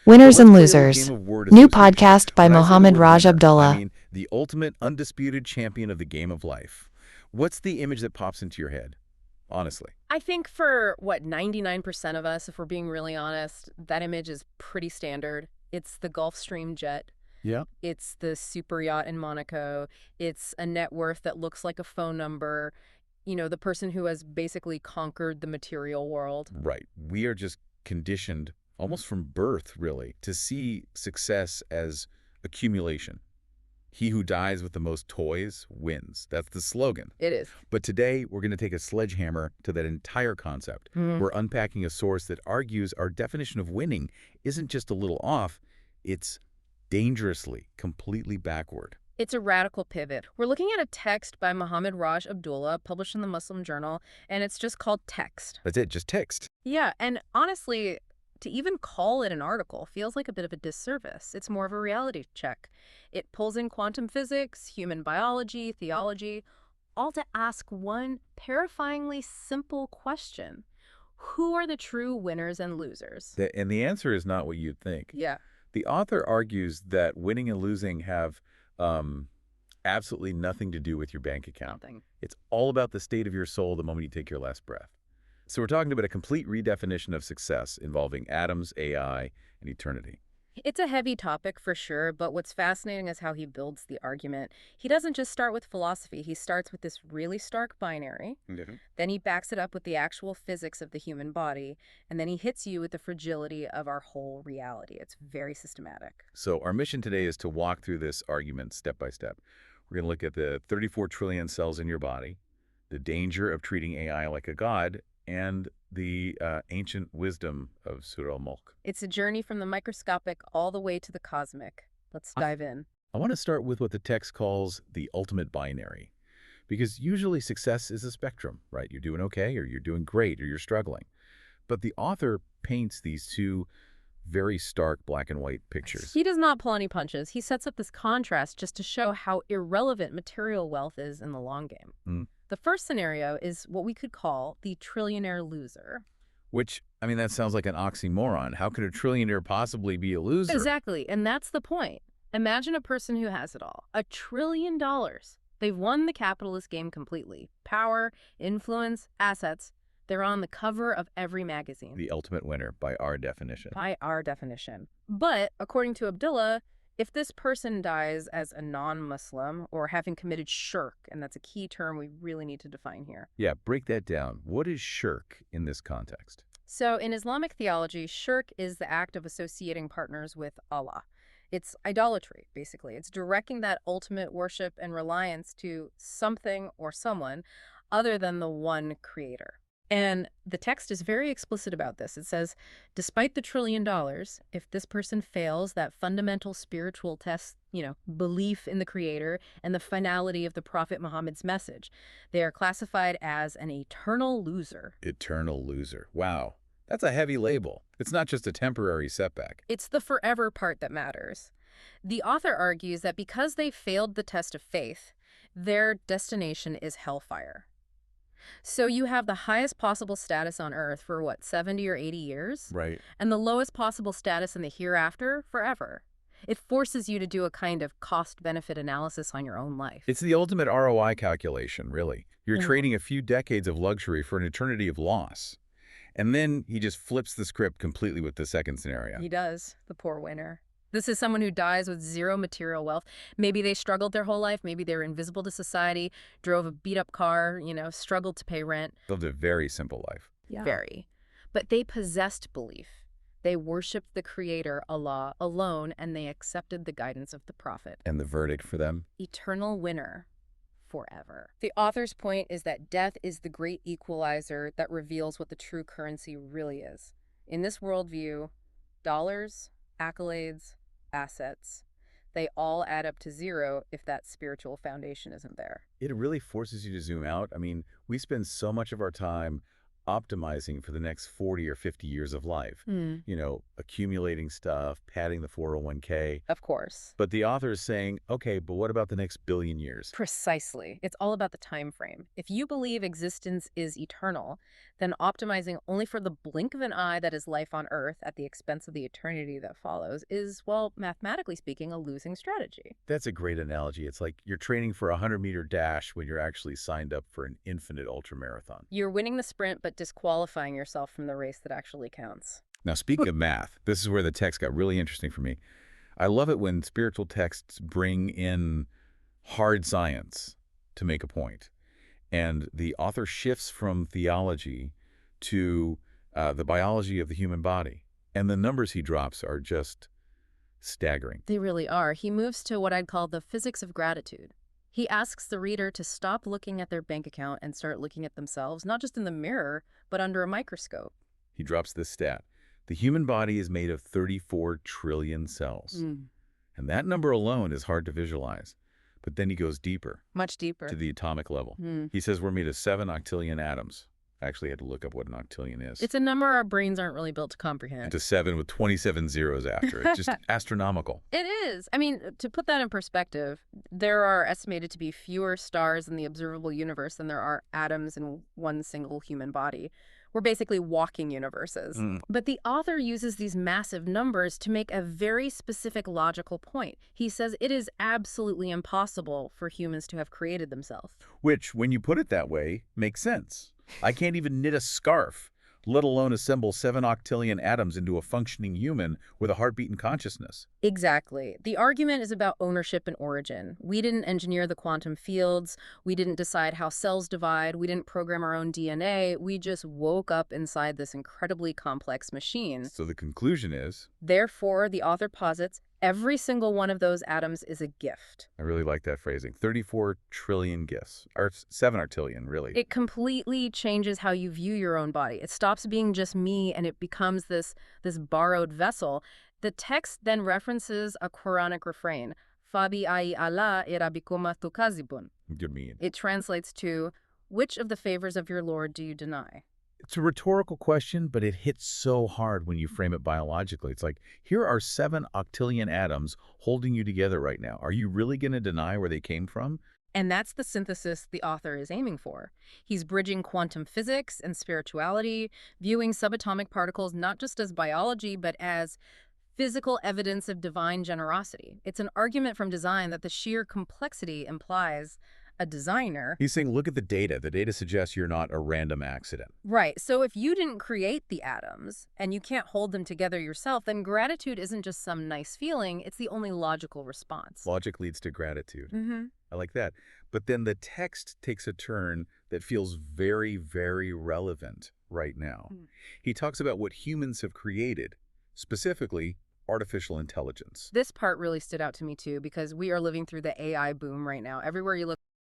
But Winners let's and play a little Losers. game of word New association. podcast by When I say the Mohammed word Raj winner, I Abdullah. mean the ultimate undisputed champion of the game of life. What's the image that pops into your head? Honestly. I think for, 99% of us, if we're being really honest, that image is pretty standard. It's the Gulfstream jet. Yeah. It's the super yacht in Monaco. It's a net worth that looks like a phone number. You know, the person who has basically conquered the material world. Right. We are just conditioned, almost from birth, really, to see success as accumulation. He who dies with the most toys wins. That's the slogan. It is. But today, we're going to take a sledgehammer to that entire concept. We're unpacking a source that argues our definition of winning isn't just a little off, it's dangerously, completely backward. It's a radical pivot. We're looking at a text by Mohammed Raj Abdullah, published in the Muslim Journal, and it's just called Text. That's it, just text. Yeah, and honestly, to even call it an article feels like a bit of a disservice. It's more of a reality check. It pulls in quantum physics, human biology, theology, all to ask one terrifyingly simple question. Who are the true winners and losers? And the answer is not what you'd think. Yeah. The author argues that winning and losing have absolutely nothing to do with your bank account. Nothing. It's all about the state of your soul the moment you take your last breath. So we're talking about a complete redefinition of success involving atoms, AI, and eternity. It's a heavy topic for sure, but what's fascinating is how he builds the argument. He doesn't just start with philosophy. He starts with this really stark binary. Then he backs it up with the actual physics of the human body, and then he hits you with the fragility of our whole reality. It's very systematic. So our mission today is to walk through this argument step by step. We're going to look at the 34 trillion cells in your body, the danger of treating AI like a god, and the ancient wisdom of Surah al-Mulk. It's a journey from the microscopic all the way to the cosmic. Let's dive in. I want to start with what the text calls the ultimate binary, because usually success is a spectrum, right? You're doing okay, or you're doing great, or you're struggling. But the author paints these two very stark black and white pictures. He does not pull any punches. He sets up this contrast just to show how irrelevant material wealth is in the long game. The first scenario is what we could call the trillionaire loser. Which, I mean, that sounds like an oxymoron. How could a trillionaire possibly be a loser? Exactly, and that's the point. Imagine a person who has it all. $1 trillion. They've won the capitalist game completely. Power, influence, assets. They're on the cover of every magazine. The ultimate winner, by our definition. By our definition. But, according to Abdullah, if this person dies as a non-Muslim or having committed shirk, and that's a key term we really need to define here. Yeah, break that down. What is shirk in this context? So in Islamic theology, shirk is the act of associating partners with Allah. It's idolatry, basically. It's directing that ultimate worship and reliance to something or someone other than the one creator. And the text is very explicit about this. It says, despite the $1 trillion, if this person fails that fundamental spiritual test, belief in the creator and the finality of the Prophet Muhammad's message, they are classified as an eternal loser. Eternal loser. Wow. That's a heavy label. It's not just a temporary setback. It's the forever part that matters. The author argues that because they failed the test of faith, their destination is hellfire. So you have the highest possible status on Earth for, 70 or 80 years? Right. And the lowest possible status in the hereafter forever. It forces you to do a kind of cost-benefit analysis on your own life. It's the ultimate ROI calculation, really. You're trading a few decades of luxury for an eternity of loss. And then he just flips the script completely with the second scenario. He does, the poor winner. This is someone who dies with zero material wealth. Maybe they struggled their whole life. Maybe they were invisible to society, drove a beat-up car, struggled to pay rent. Lived a very simple life. Yeah. Very. But they possessed belief. They worshipped the Creator, Allah, alone, and they accepted the guidance of the Prophet. And the verdict for them? Eternal winner. Forever. The author's point is that death is the great equalizer that reveals what the true currency really is. In this worldview, dollars, accolades, assets, they all add up to zero if that spiritual foundation isn't there. It really forces you to zoom out. I mean, we spend so much of our time optimizing for the next 40 or 50 years of life. Accumulating stuff, padding the 401k. Of course. But the author is saying, okay, but what about the next billion years? Precisely. It's all about the time frame. If you believe existence is eternal, then optimizing only for the blink of an eye that is life on Earth at the expense of the eternity that follows is, well, mathematically speaking, a losing strategy. That's a great analogy. It's like you're training for a 100-meter dash when you're actually signed up for an infinite ultramarathon. You're winning the sprint, but disqualifying yourself from the race that actually counts. Now, speaking of math, this is where the text got really interesting for me. I love it when spiritual texts bring in hard science to make a point. And the author shifts from theology to the biology of the human body. And the numbers he drops are just staggering. They really are. He moves to what I'd call the physics of gratitude. He asks the reader to stop looking at their bank account and start looking at themselves, not just in the mirror, but under a microscope. He drops this stat. The human body is made of 34 trillion cells. And that number alone is hard to visualize. But then he goes deeper. Much deeper. To the atomic level. He says we're made of 7 octillion atoms. I actually had to look up what an octillion is. It's a number our brains aren't really built to comprehend. And to 7 with 27 zeros after. It's just astronomical. It is. I mean, to put that in perspective, there are estimated to be fewer stars in the observable universe than there are atoms in one single human body. We're basically walking universes. But the author uses these massive numbers to make a very specific logical point. He says it is absolutely impossible for humans to have created themselves. Which, when you put it that way, makes sense. I can't even knit a scarf, let alone assemble 7 octillion atoms into a functioning human with a heartbeat and consciousness. Exactly. The argument is about ownership and origin. We didn't engineer the quantum fields. We didn't decide how cells divide. We didn't program our own DNA. We just woke up inside this incredibly complex machine. So the conclusion is? Therefore, the author posits, every single one of those atoms is a gift. I really like that phrasing. 34 trillion gifts. Or 7 octillion, really. It completely changes how you view your own body. It stops being just me and it becomes this borrowed vessel. The text then references a Quranic refrain, Fabi ai Allah irabikuma tukazibun. What do you mean? It translates to, which of the favors of your Lord do you deny? It's a rhetorical question, but it hits so hard when you frame it biologically. It's like, here are 7 octillion atoms holding you together right now. Are you really going to deny where they came from? And that's the synthesis the author is aiming for. He's bridging quantum physics and spirituality, viewing subatomic particles not just as biology, but as physical evidence of divine generosity. It's an argument from design that the sheer complexity implies a designer. He's saying, look at the data. The data suggests you're not a random accident. Right. So if you didn't create the atoms and you can't hold them together yourself, then gratitude isn't just some nice feeling. It's the only logical response. Logic leads to gratitude. I like that. But then the text takes a turn that feels very, very relevant right now. He talks about what humans have created, specifically artificial intelligence. This part really stood out to me too, because we are living through the AI boom right now. Everywhere you look,